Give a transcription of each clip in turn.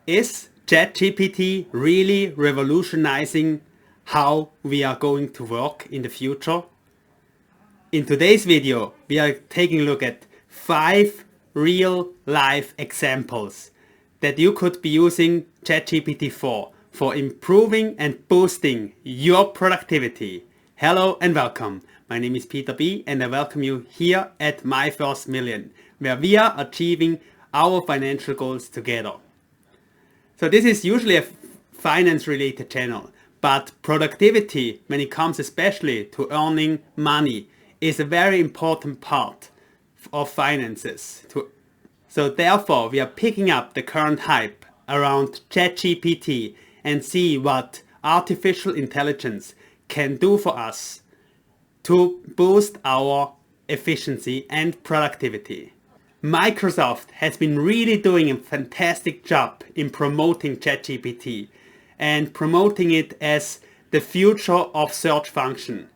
Is ChatGPT really revolutionizing how we are going to work in the future? In today's video, we are taking a look at 5 real-life examples that you could be using ChatGPT for improving and boosting your productivity. Hello and welcome. My name is Peter B. and I welcome you here at My First Million, where we are achieving our financial goals together. So this is usually a finance-related channel, but productivity, when it comes especially to earning money, is a very important part of finances. So therefore, we are picking up the current hype around ChatGPT and see what artificial intelligence can do for us to boost our efficiency and productivity. Microsoft has been really doing a fantastic job in promoting ChatGPT and promoting it as the future of search function.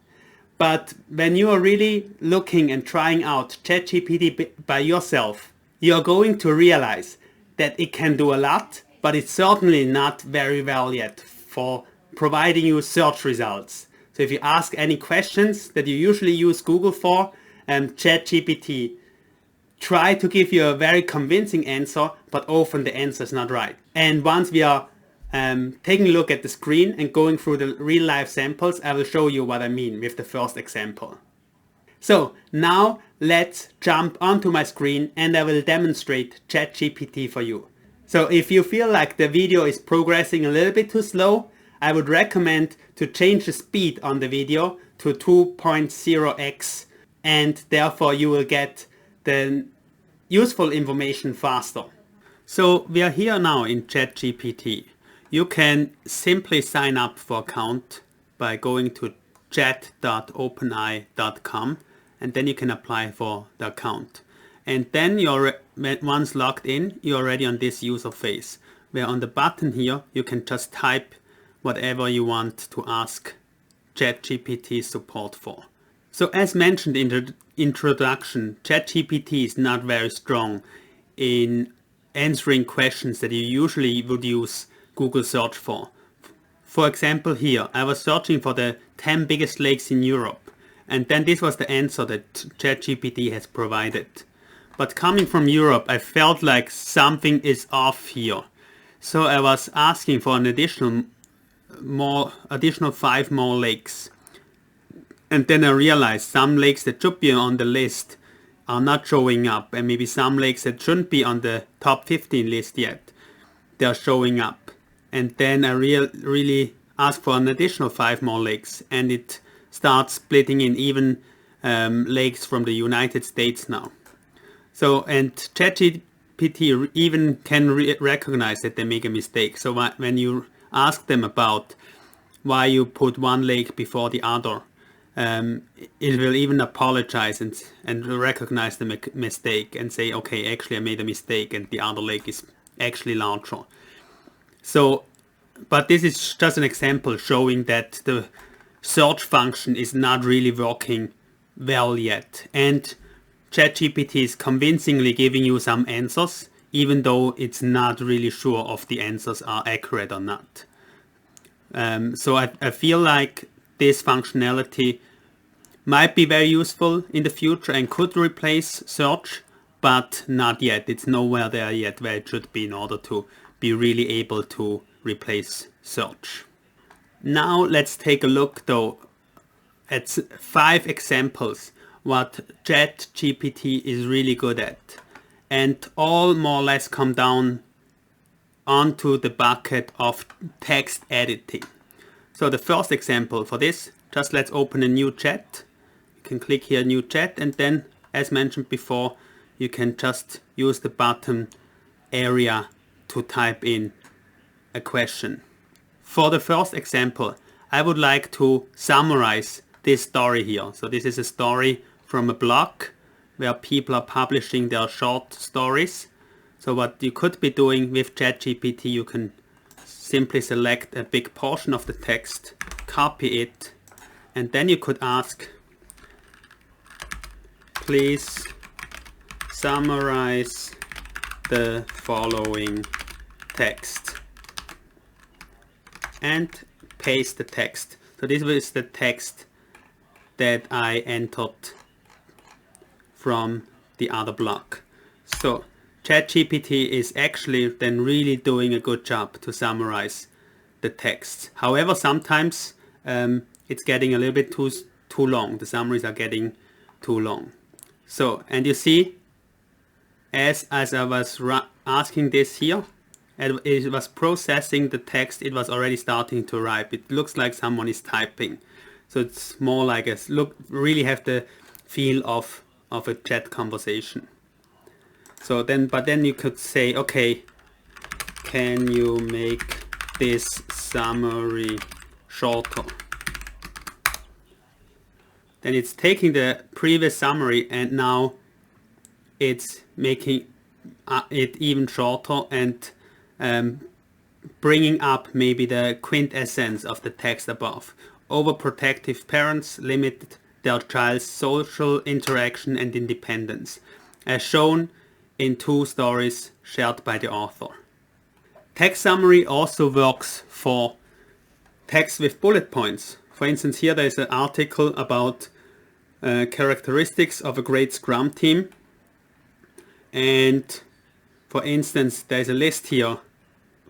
But when you are really looking and trying out ChatGPT by yourself, you are going to realize that it can do a lot, but it's certainly not very well yet for providing you search results. So if you ask any questions that you usually use Google for, ChatGPT try to give you a very convincing answer, but often the answer is not right. And once we are taking a look at the screen and going through the real life samples, I will show you what I mean with the first example. So now let's jump onto my screen and I will demonstrate ChatGPT for you. So if you feel like the video is progressing a little bit too slow, I would recommend to change the speed on the video to 2.0x, and therefore you will get the useful information faster. So we are here now in ChatGPT. You can simply sign up for an account by going to chat.openai.com and then you can apply for the account. And then once logged in, you're already on this user face, where on the button here you can just type whatever you want to ask ChatGPT support for. So as mentioned in the introduction, ChatGPT is not very strong in answering questions that you usually would use Google search for. For example here, I was searching for the 10 biggest lakes in Europe, and then this was the answer that ChatGPT has provided. But coming from Europe, I felt like something is off here. So I was asking for an additional 5 more lakes. And then I realized some lakes that should be on the list are not showing up, and maybe some lakes that shouldn't be on the top 15 list yet, they're showing up. And then I really asked for an additional 5 more lakes, and it starts splitting in even lakes from the United States now. So, and ChatGPT even can recognize that they make a mistake. So when you ask them about why you put one lake before the other, it will even apologize and recognize the mistake and say, okay, actually I made a mistake and the other lake is actually larger. So, but this is just an example showing that the search function is not really working well yet. And ChatGPT is convincingly giving you some answers, even though it's not really sure if the answers are accurate or not. So I feel like this functionality might be very useful in the future and could replace search, but not yet. It's nowhere there yet where it should be in order to be really able to replace search. Now let's take a look though at 5 examples what ChatGPT is really good at, and all more or less come down onto the bucket of text editing. So the first example for this, just let's open a new chat. You can click here new chat, and then as mentioned before, you can just use the button area to type in a question. For the first example, I would like to summarize this story here. So this is a story from a blog where people are publishing their short stories. So what you could be doing with ChatGPT, you can simply select a big portion of the text, copy it, and then you could ask, please summarize the following text and paste the text. So this was the text that I entered from the other block. So ChatGPT is actually then really doing a good job to summarize the text. However, sometimes it's getting a little bit too long. The summaries are getting too long. So, and you see, as I was asking this here, and it was processing the text, it was already starting to write. It looks like someone is typing. So it's more like a look, really have the feel of a chat conversation. So then, but then you could say, okay, can you make this summary shorter? Then it's taking the previous summary and now it's making it even shorter and bringing up maybe the quintessence of the text above. Overprotective parents limit their child's social interaction and independence, as shown in 2 stories shared by the author. Text summary also works for text with bullet points. For instance, here there is an article about characteristics of a great Scrum team. And for instance, there is a list here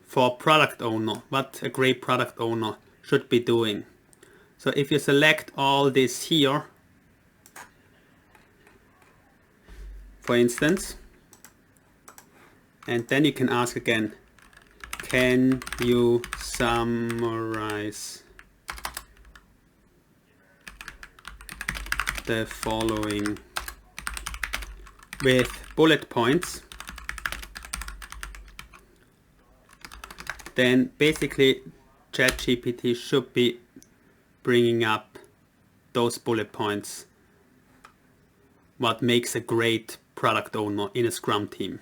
for product owner, what a great product owner should be doing. So if you select all this here, for instance, and then you can ask again, can you summarize the following with bullet points? Then basically ChatGPT should be bringing up those bullet points, what makes a great product owner in a Scrum team.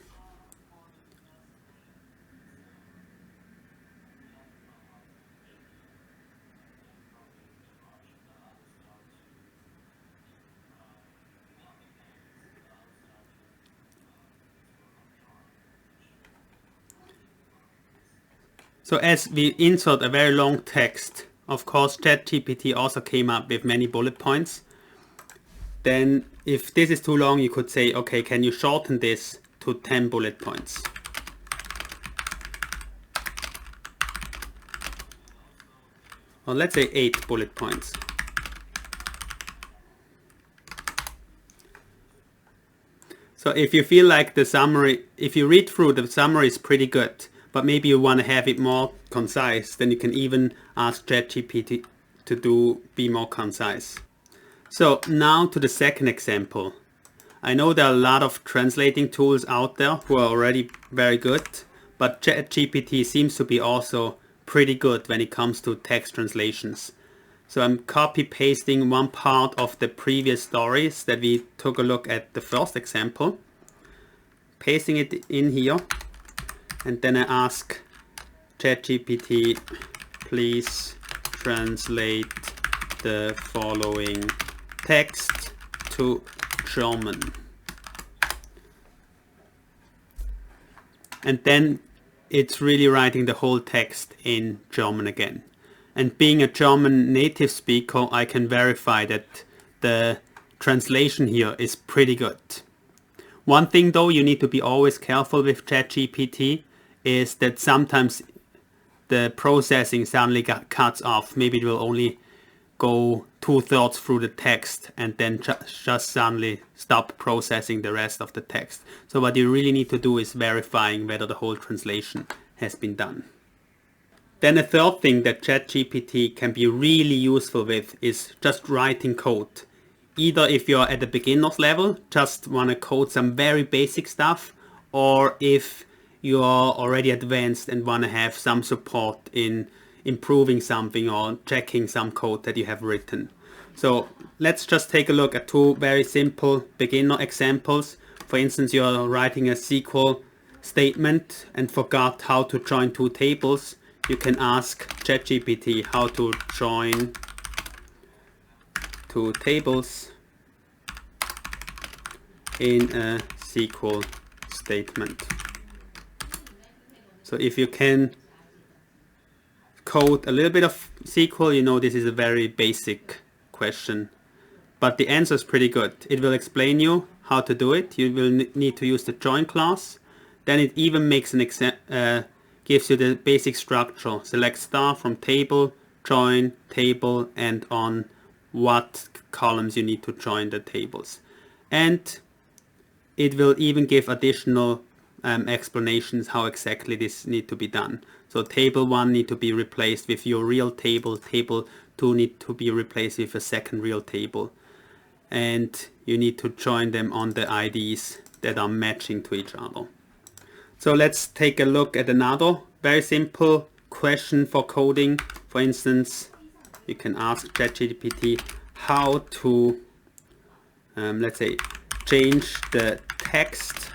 So as we insert a very long text, of course ChatGPT also came up with many bullet points. Then if this is too long, you could say, okay, can you shorten this to 10 bullet points? Or let's say 8 bullet points. So if you feel like the summary, if you read through, the summary is pretty good, but maybe you want to have it more concise, then you can even ask ChatGPT to be more concise. So now to the second example. I know there are a lot of translating tools out there who are already very good, but ChatGPT seems to be also pretty good when it comes to text translations. So I'm copy pasting one part of the previous stories that we took a look at the first example, pasting it in here, and then I ask ChatGPT, please translate the following text to German. And then it's really writing the whole text in German again. And being a German native speaker, I can verify that the translation here is pretty good. One thing though, you need to be always careful with ChatGPT is that sometimes the processing suddenly cuts off. Maybe it will only go 2/3 through the text and then just suddenly stop processing the rest of the text. So what you really need to do is verifying whether the whole translation has been done. Then a third thing that ChatGPT can be really useful with is just writing code. Either if you're at the beginner's level, just want to code some very basic stuff, or if you are already advanced and want to have some support in improving something or checking some code that you have written. So let's just take a look at 2 very simple beginner examples. For instance, you're writing a SQL statement and forgot how to join 2 tables. You can ask ChatGPT how to join 2 tables in a SQL statement. So if you can code a little bit of SQL, you know this is a very basic question. But the answer is pretty good. It will explain you how to do it. You will need to use the join class. Then it even makes an gives you the basic structure. Select star from table, join table, and on what columns you need to join the tables. And it will even give additional explanations how exactly this need to be done. So table 1 need to be replaced with your real table. Table 2 need to be replaced with a second real table. And you need to join them on the IDs that are matching to each other. So let's take a look at another very simple question for coding. For instance, you can ask ChatGPT how to, let's say, change the text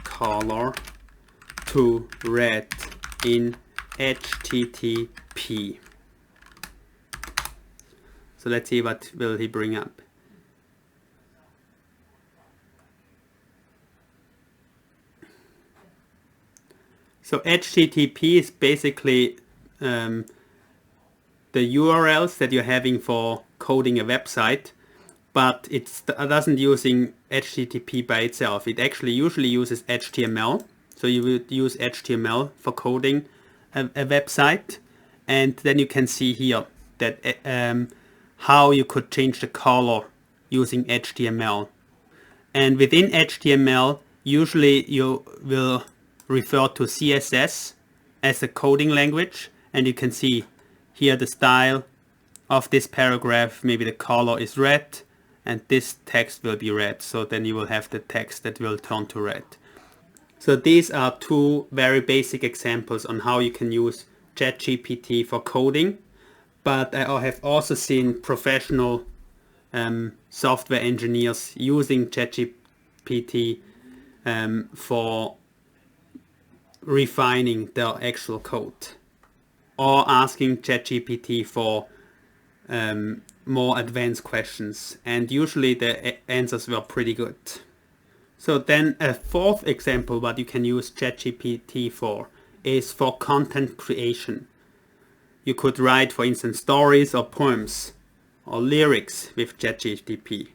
color to red in HTTP. So let's see what will he bring up. So HTTP is basically the URLs that you're having for coding a website, but it doesn't using HTTP by itself. It actually usually uses HTML. So you would use HTML for coding a website, and then you can see here that how you could change the color using HTML. And within HTML, usually you will refer to CSS as a coding language, and you can see here the style of this paragraph. Maybe the color is red and this text will be red, so then you will have the text that will turn to red. So these are two very basic examples on how you can use ChatGPT for coding, but I have also seen professional software engineers using ChatGPT for refining their actual code, or asking ChatGPT for more advanced questions, and usually the answers were pretty good. So then a fourth example what you can use ChatGPT for is for content creation. You could write, for instance, stories or poems or lyrics with ChatGPT.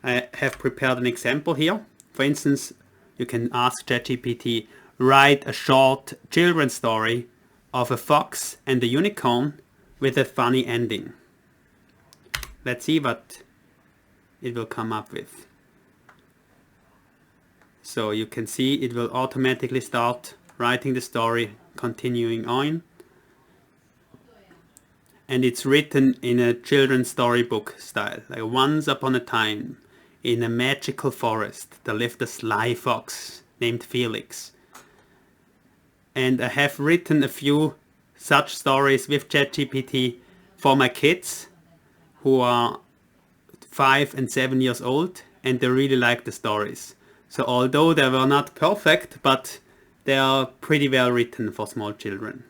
I have prepared an example here. For instance, you can ask ChatGPT, write a short children's story of a fox and a unicorn with a funny ending. Let's see what it will come up with. So you can see it will automatically start writing the story, continuing on. And it's written in a children's storybook style. Like, once upon a time, in a magical forest, there lived a sly fox named Felix. And I have written a few such stories with ChatGPT for my kids who are 5 and 7 years old, and they really like the stories. So although they were not perfect, but they are pretty well written for small children.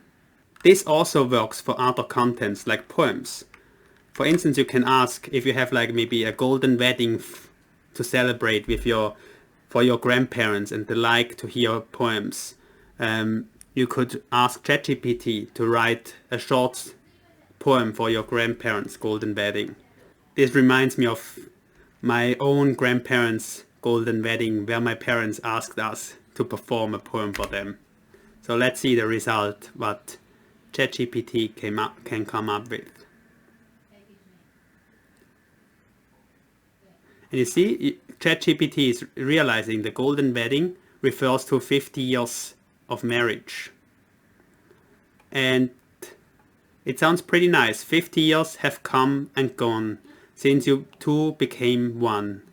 This also works for other contents like poems. For instance, you can ask if you have like maybe a golden wedding to celebrate with for your grandparents, and they like to hear poems. You could ask ChatGPT to write a short poem for your grandparents' golden wedding. This reminds me of my own grandparents' golden wedding, where my parents asked us to perform a poem for them. So let's see the result, what ChatGPT can come up with. And you see, ChatGPT is realizing the golden wedding refers to 50 years of marriage. And it sounds pretty nice. 50 years have come and gone since you two became one.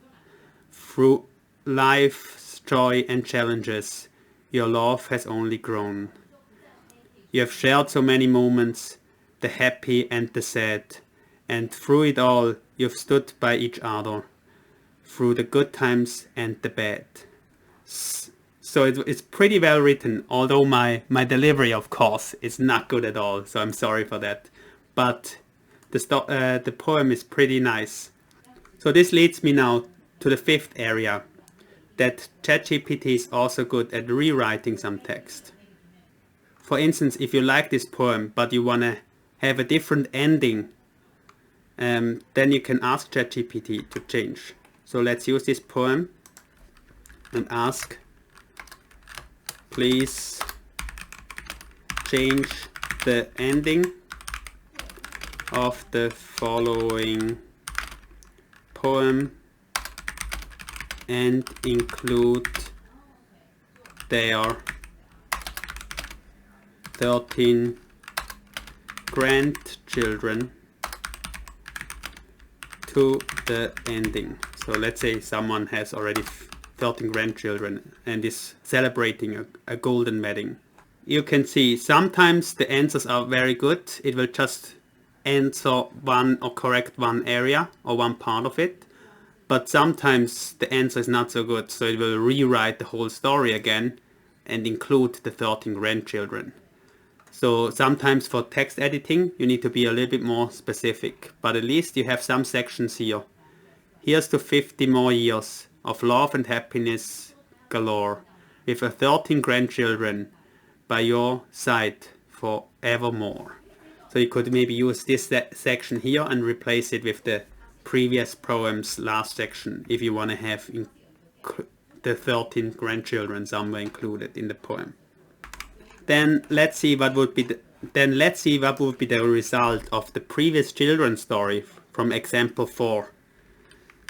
Through life's joy and challenges, your love has only grown. You have shared so many moments, the happy and the sad, and through it all, you've stood by each other, through the good times and the bad. So it's pretty well written, although my delivery, of course, is not good at all, so I'm sorry for that. But the poem is pretty nice. So this leads me now to the fifth area, that ChatGPT is also good at rewriting some text. for instance, if you like this poem but you want to have a different ending, then you can ask ChatGPT to change. So let's use this poem and ask, please change the ending of the following poem and include their 13 grandchildren to the ending. So let's say someone has already 13 grandchildren and is celebrating a golden wedding. You can see sometimes the answers are very good. It will just answer one or correct one area or one part of it. But sometimes the answer is not so good, so it will rewrite the whole story again and include the 13 grandchildren. So sometimes for text editing you need to be a little bit more specific, but at least you have some sections here. Here's to 50 more years of love and happiness galore, with a 13 grandchildren by your side forevermore. So you could maybe use this section here and replace it with the previous poem's last section if you want to have the 13 grandchildren somewhere included in the poem. Then let's see what would be the result of the previous children's story from example 4.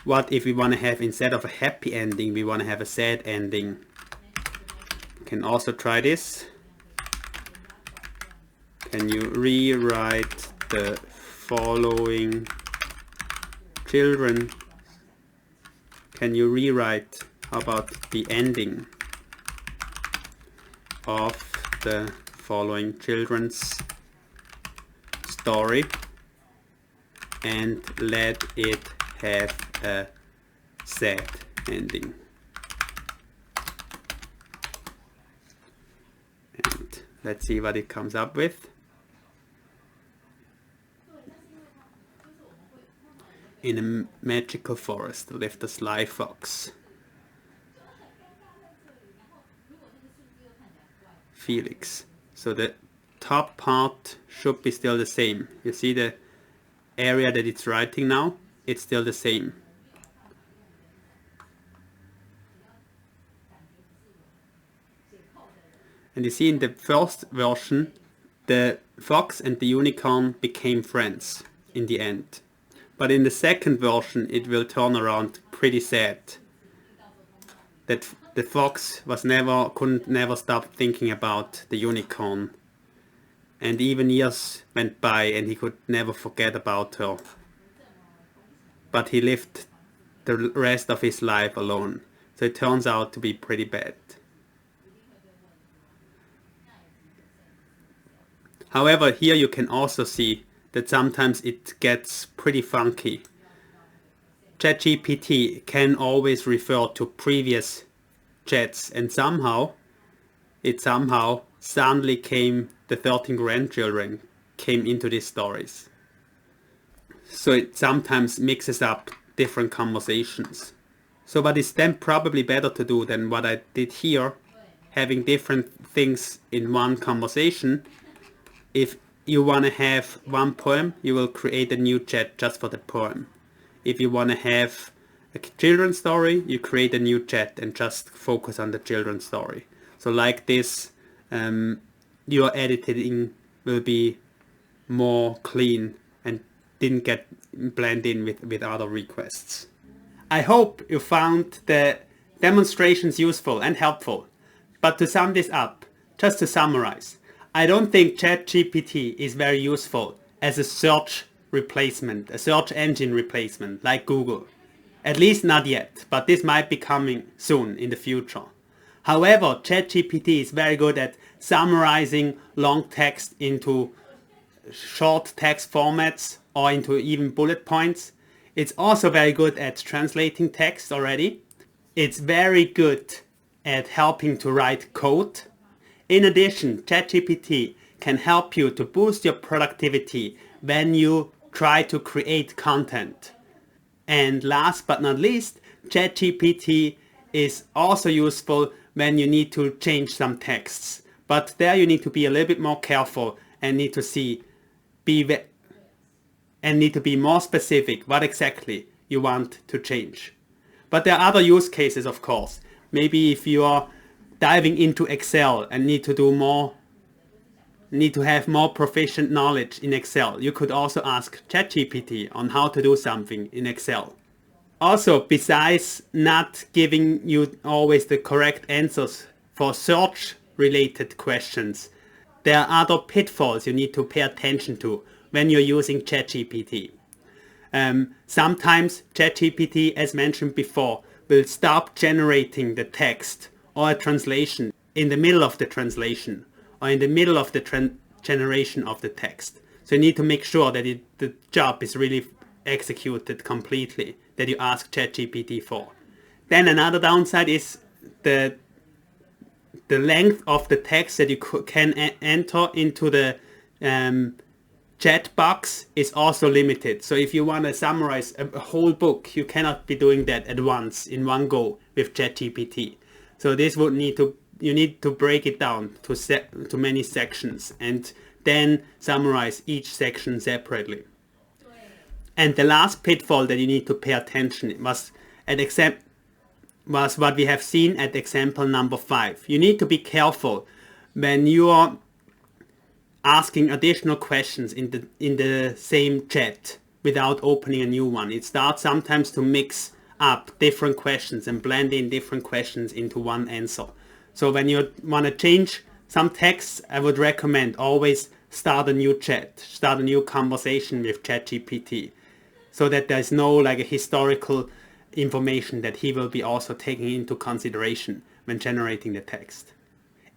What if we want to have, instead of a happy ending, we want to have a sad ending? You can also try this. Can you rewrite the following children? Can you rewrite about the ending of the following children's story and let it have a sad ending? And let's see what it comes up with. In a magical forest lived a sly fox, Felix. So the top part should be still the same. You see the area that it's writing now? It's still the same. And you see in the first version, the fox and the unicorn became friends in the end. But in the second version, it will turn around pretty sad. That the fox couldn't never stop thinking about the unicorn. And even years went by and he could never forget about her. But he lived the rest of his life alone. So it turns out to be pretty bad. However, here you can also see that sometimes it gets pretty funky. ChatGPT can always refer to previous chats, and somehow suddenly the 13 grandchildren came into these stories. So it sometimes mixes up different conversations. So what is then probably better to do than what I did here, having different things in one conversation. If you want to have one poem, you will create a new chat just for the poem. If you want to have a children's story, you create a new chat and just focus on the children's story. So like this, your editing will be more clean and didn't get blend in with other requests. I hope you found the demonstrations useful and helpful. But to sum this up, just to summarize, I don't think ChatGPT is very useful as a search replacement, a search engine replacement like Google. At least not yet, but this might be coming soon in the future. However, ChatGPT is very good at summarizing long text into short text formats or into even bullet points. It's also very good at translating text already. It's very good at helping to write code. In addition, ChatGPT can help you to boost your productivity when you try to create content. And last but not least, ChatGPT is also useful when you need to change some texts. But there you need to be a little bit more careful and need to be more specific what exactly you want to change. But there are other use cases, of course. Maybe if you are diving into Excel and need to have more proficient knowledge in Excel, you could also ask ChatGPT on how to do something in Excel. Also, besides not giving you always the correct answers for search related questions, there are other pitfalls you need to pay attention to when you're using ChatGPT. Sometimes ChatGPT, as mentioned before, will stop generating the text or a translation in the middle of the translation or in the middle of the generation of the text. So you need to make sure that the job is really executed completely, that you ask ChatGPT for. Then another downside is the length of the text that you can enter into the chat box is also limited. So if you want to summarize a whole book, you cannot be doing that at once in one go with ChatGPT. So this would you need to break it down to many sections and then summarize each section separately. And the last pitfall that you need to pay attention was what we have seen at example number 5. You need to be careful when you are asking additional questions in the same chat without opening a new one. It starts sometimes to mix up different questions and blend in different questions into one answer. So when you want to change some text, I would recommend always start a new chat, start a new conversation with ChatGPT, so that there's no like a historical information that he will be also taking into consideration when generating the text.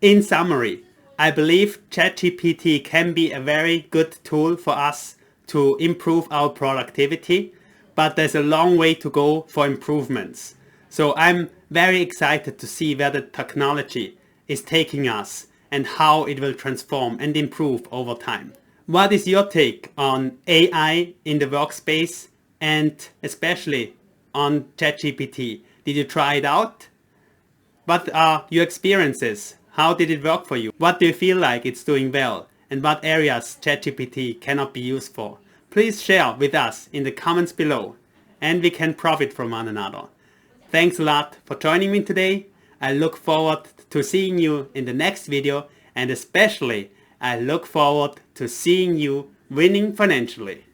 In summary, I believe ChatGPT can be a very good tool for us to improve our productivity, but there's a long way to go for improvements. So I'm very excited to see where the technology is taking us and how it will transform and improve over time. What is your take on AI in the workspace and especially on ChatGPT? Did you try it out? What are your experiences? How did it work for you? What do you feel like it's doing well? And what areas ChatGPT cannot be used for? Please share with us in the comments below and we can profit from one another. Thanks a lot for joining me today. I look forward to seeing you in the next video, and especially I look forward to seeing you winning financially.